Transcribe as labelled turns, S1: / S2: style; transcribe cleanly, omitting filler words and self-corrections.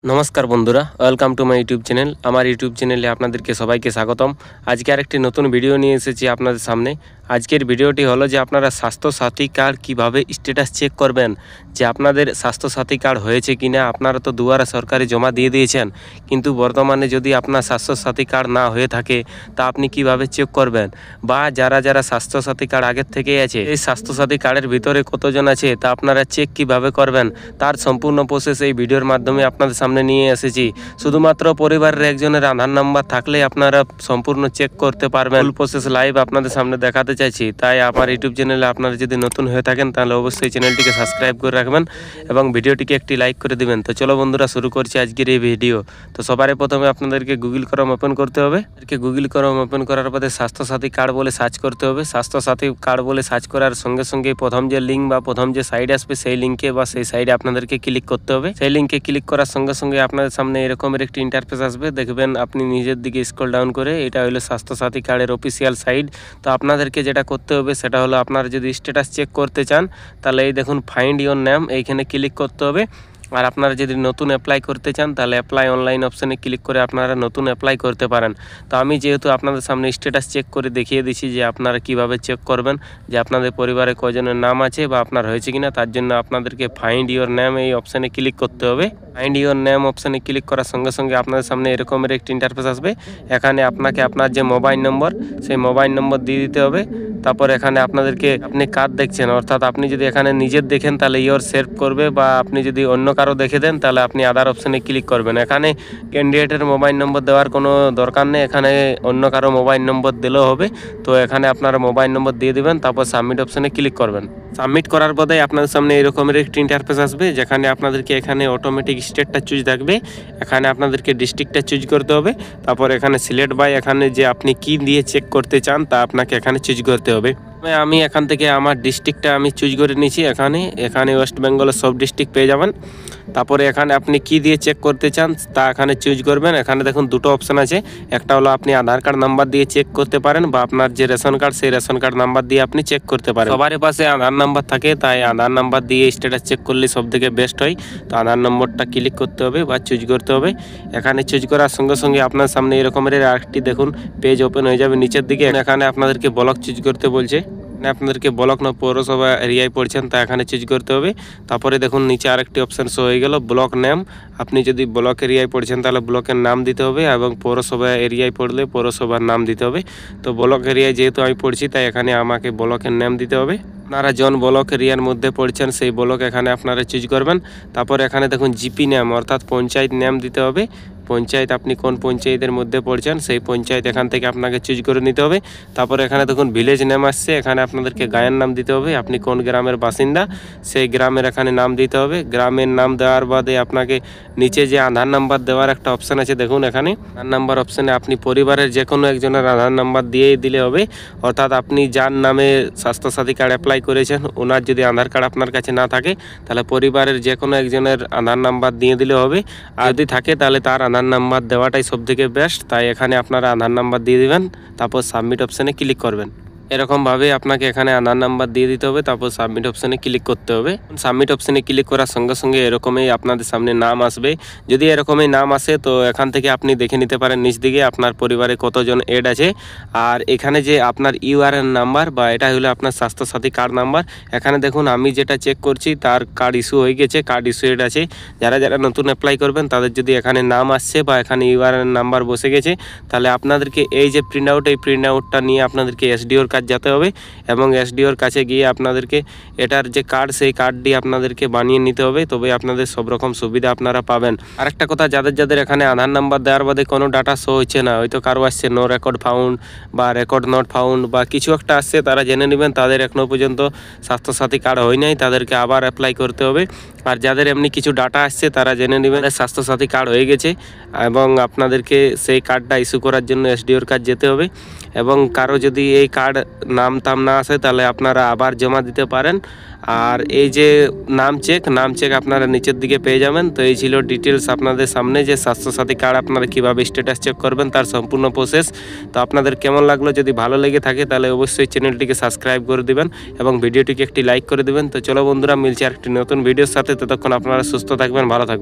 S1: নমস্কার বন্ধুরা, welcome to my YouTube channel. আমার ইউটিউব চ্যানেলে আপনাদেরকে সবাইকে স্বাগতম। আজকে আরেকটি নতুন ভিডিও নিয়ে এসেছি আপনাদের সামনে। আজকের ভিডিওটি হলো যে আপনারা স্বাস্থ্যসাথী কার্ড কিভাবে স্ট্যাটাস চেক করবেন, যে আপনাদের স্বাস্থ্যসাথী কার্ড হয়েছে কিনা। আপনারা তো দুয়ারে সরকারি জমা দিয়ে দিয়েছেন, কিন্তু বর্তমানে যদি আপনার স্বাস্থ্যসাথী কার্ড না হয়ে থাকে তা আপনি কিভাবে চেক করবেন, বা যারা স্বাস্থ্যসাথী কার্ড আগের থেকেই আছে এই স্বাস্থ্যসাথী কার্ডের ভিতরে কতজন আছে তা আপনারা চেক কিভাবে করবেন, তার সম্পূর্ণ প্রসেস এই ভিডিওর মাধ্যমে আপনাদের সামনে নিয়ে এসেছি। শুধুমাত্র পরিবারের একজনের আধার নাম্বার থাকলে আপনারা সম্পূর্ণ চেক করতে পারবেন। ফুল প্রসেস লাইভ আপনাদের সামনে দেখাতে চাইছি। তাই আমার ইউটিউব চ্যানেলে আপনারা যদি নতুন হয়ে থাকেন তাহলে অবশ্যই চ্যানেলটিকে সাবস্ক্রাইব করে রাখবেন এবং ভিডিওটিকে একটি লাইক করে দিবেন। তো চলো বন্ধুরা, শুরু করছি আজকের এই ভিডিও। তো সবার প্রথমে আপনাদেরকে গুগল ক্রোম ওপেন করতে হবে। গুগল ক্রোম ওপেন করার পরে স্বাস্থ্যসাথী কার্ড বলে সার্চ করতে হবে। স্বাস্থ্যসাথী কার্ড বলে সার্চ করার সঙ্গে সঙ্গে প্রথম যে লিঙ্ক বা প্রথম যে সাইড আসবে সেই লিঙ্কে বা সেই সাইডে আপনাদেরকে ক্লিক করতে হবে। সেই লিঙ্কে ক্লিক করার সঙ্গে সঙ্গে আপনাদের সামনে এরকমের একটি ইন্টারফেস আসবে। দেখবেন আপনি নিজের দিকে স্ক্রল ডাউন করে, এটা হলো স্বাস্থ্যসাথী কার্ডের অফিসিয়াল সাইট। তো আপনাদেরকে যেটা করতে হবে সেটা হলো, আপনারা যদি স্ট্যাটাস চেক করতে চান তাহলে এই দেখুন ফাইন্ড ইওর নেম, এইখানে ক্লিক করতে হবে। আর আপনারা যদি নতুন অ্যাপ্লাই করতে চান তাহলে অ্যাপ্লাই অনলাইন অপশানে ক্লিক করে আপনারা নতুন অ্যাপ্লাই করতে পারেন। তো আমি যেহেতু আপনাদের সামনে স্ট্যাটাস চেক করে দেখিয়ে দিচ্ছি যে আপনারা কিভাবে চেক করবেন যে আপনাদের পরিবারে কজনের নাম আছে বা আপনার হয়েছে কিনা, তার জন্য আপনাদেরকে ফাইন্ড ইওর নেম এই অপশানে ক্লিক করতে হবে। ফাইন্ড ইওর নেম অপশানে ক্লিক করার সঙ্গে সঙ্গে আপনাদের সামনে এরকমের একটি ইন্টারফেস আসবে। এখানে আপনাকে আপনার যে মোবাইল নম্বর সেই মোবাইল নম্বর দিয়ে দিতে হবে। তারপর এখানে আপনাদেরকে আপনি কার্ড দেখছেন, অর্থাৎ আপনি যদি এখানে নিজের দেখেন তাহলে ইওর সেভ করবে, বা আপনি যদি অন্য কারো দেখে দেন তাহলে আপনি আদার অপশানে ক্লিক করবেন। এখানে ক্যান্ডিডেটের মোবাইল নম্বর দেওয়ার কোনো দরকার নেই, এখানে অন্য কারো মোবাইল নম্বর দিলেও হবে। তো এখানে আপনারা মোবাইল নম্বর দিয়ে দিবেন, তারপর সাবমিট অপশানে ক্লিক করবেন। সাবমিট করার পরে আপনাদের সামনে এরকমের একটি ইন্টারফেস আসবে, যেখানে আপনাদেরকে এখানে অটোমেটিক স্টেটটা চুজ থাকবে। এখানে আপনাদেরকে ডিস্ট্রিক্টটা চুজ করতে হবে। তারপর এখানে সিলেক্ট বাই, এখানে যে আপনি কি দিয়ে চেক করতে চান তা আপনাকে এখানে চুজ করতে হবে। আমি এখান থেকে আমার ডিস্ট্রিক্টটা আমি চুজ করে নিয়েছি। এখানে ওয়েস্ট বেঙ্গলের সব ডিস্ট্রিক্ট পেয়ে যাবেন। তারপরে এখানে আপনি কি দিয়ে চেক করতে চান তা এখানে চুজ করবেন। এখানে দেখুন দুটো অপশান আছে, একটা হলো আপনি আধার কার্ড নাম্বার দিয়ে চেক করতে পারেন, বা আপনার যে রেশন কার্ড সেই রেশন কার্ড নাম্বার দিয়ে আপনি চেক করতে পারেন। সবার পাশে আধার নাম্বার থাকে, তাই আধার নাম্বার দিয়ে স্ট্যাটাস চেক করলে সব থেকে বেস্ট হয়। তো আধার নম্বরটা ক্লিক করতে হবে বা চুজ করতে হবে। এখানে চুজ করার সঙ্গে সঙ্গে আপনার সামনে এরকমের আরেকটি দেখুন পেজ ওপেন হয়ে যাবে নিচের দিকে। এখানে আপনাদেরকে ব্লক চুজ করতে বলছে, আপনাদেরকে ব্লক না পৌরসভা এরিয়ায় পড়ছেন তা এখানে চুজ করতে হবে। তারপরে দেখুন নিচে আরেকটি অপশান শো হয়ে গেল ব্লক নেম। আপনি যদি ব্লক এরিয়ায় পড়ছেন তাহলে ব্লকের নাম দিতে হবে, এবং পৌরসভা এরিয়ায় পড়লে পৌরসভার নাম দিতে হবে। তো ব্লক এরিয়ায় যেহেতু আমি পড়ছি তাই এখানে আমাকে ব্লকের নাম দিতে হবে। আপনারা জন ব্লক এরিয়ার মধ্যে পড়ছেন সেই ব্লক এখানে আপনারা চুজ করবেন। তারপর এখানে দেখুন জিপি নেম অর্থাৎ পঞ্চায়েত নেম দিতে হবে। পঞ্চায়েত আপনি কোন পঞ্চায়েতের মধ্যে পড়ছেন সেই পঞ্চায়েত এখান থেকে আপনাকে চুজ করে নিতে হবে। তারপর এখানে দেখুন ভিলেজ নেম আসছে, এখানে আপনাদেরকে গায়ের নাম দিতে হবে। আপনি কোন গ্রামের বাসিন্দা সেই গ্রামের এখানে নাম দিতে হবে। গ্রামের নাম দেওয়ার বাদে আপনাকে নিচে যে আধার নাম্বার দেওয়ার একটা অপশান আছে দেখুন, এখানে আধার নাম্বার অপশানে আপনি পরিবারের যে কোনো একজনের আধার নাম্বার দিয়েই দিলে হবে। অর্থাৎ আপনি যার নামে স্বাস্থ্যসাথী কার্ড অ্যাপ্লাই করেছেন ওনার যদি আধার কার্ড আপনার কাছে না থাকে তাহলে পরিবারের যে কোনো একজনের আধার নাম্বার দিয়ে দিলে হবে। আর যদি থাকে তাহলে তার আধার নাম্বার দেওয়াটাই সবথেকে বেস্ট। তাই এখানে আপনারা আধার নাম্বার দিয়ে দিবেন, তারপর সাবমিট অপশানে ক্লিক করবেন। এরকমভাবে আপনাকে এখানে আধার নাম্বার দিয়ে দিতে হবে, তারপর সাবমিট অপশানে ক্লিক করতে হবে। সাবমিট অপশানে ক্লিক করার সঙ্গে সঙ্গে এরকমই আপনাদের সামনে নাম আসবে। যদি এরকমই নাম আসে তো এখান থেকে আপনি দেখে নিতে পারেন নিচ দিকে আপনার পরিবারে কতজন এড আছে। আর এখানে যে আপনার ইউআরএন নাম্বার বা এটা হলো আপনার স্বাস্থ্যসাথী কার্ড নাম্বার। এখানে দেখুন আমি যেটা চেক করছি তার কার্ড ইস্যু হয়ে গেছে, কার্ড ইস্যুড আছে। যারা নতুন অ্যাপ্লাই করবেন তাদের যদি এখানে নাম আসছে বা এখানে ইউআরএন নাম্বার বসে গেছে তাহলে আপনাদেরকে এই যে প্রিন্ট আউট, এই প্রিন্ট আউটটা নিয়ে আপনাদেরকে এসডিওর যেতে হবে, এবং এসডিওর কাছে গিয়ে আপনাদেরকে এটার যে কার্ড সেই কার্ডটি আপনাদেরকে বানিয়ে নিতে হবে, তবে আপনাদের সব রকম সুবিধা আপনারা পাবেন। আরেকটা কথা, যাদের এখানে আধার নাম্বার দেওয়ার বাদে কোনো ডাটা শো হচ্ছে না, হয়তো কারো আসছে নো রেকর্ড ফাউন্ড বা রেকর্ড নট ফাউন্ড বা কিছু একটা আসছে, তারা জেনে নেবেন তাদের এখনও পর্যন্ত স্বাস্থ্যসাথী কার্ড হয় নাই, তাদেরকে আবার অ্যাপ্লাই করতে হবে। আর যাদের এমনি কিছু ডাটা আসছে তারা জেনে নেবেন স্বাস্থ্যসাথী কার্ড হয়ে গেছে, এবং আপনাদেরকে সেই কার্ডটা ইস্যু করার জন্য এসডিওর কাছে যেতে হবে। এবং কারো যদি এই কার্ড নাম না আসে তাহলে আপনারা আবার জমা দিতে পারেন। আর এই যে নাম চেক আপনারা নিচের দিকে পেয়ে যাবেন। তো এই ছিল ডিটেলস আপনাদের সামনে যে স্বাস্থ্যসাথী কার্ড আপনারা কীভাবে স্ট্যাটাস চেক করবেন তার সম্পূর্ণ প্রসেস। তো আপনাদের কেমন লাগলো, যদি ভালো লেগে থাকে তাহলে অবশ্যই চ্যানেলটিকে সাবস্ক্রাইব করে দিবেন এবং ভিডিওটিকে একটি লাইক করে দিবেন। তো চলো বন্ধুরা, মিলছে আরেকটি নতুন ভিডিওর সাথে। ততক্ষণ আপনারা সুস্থ থাকবেন, ভালো থাকবেন।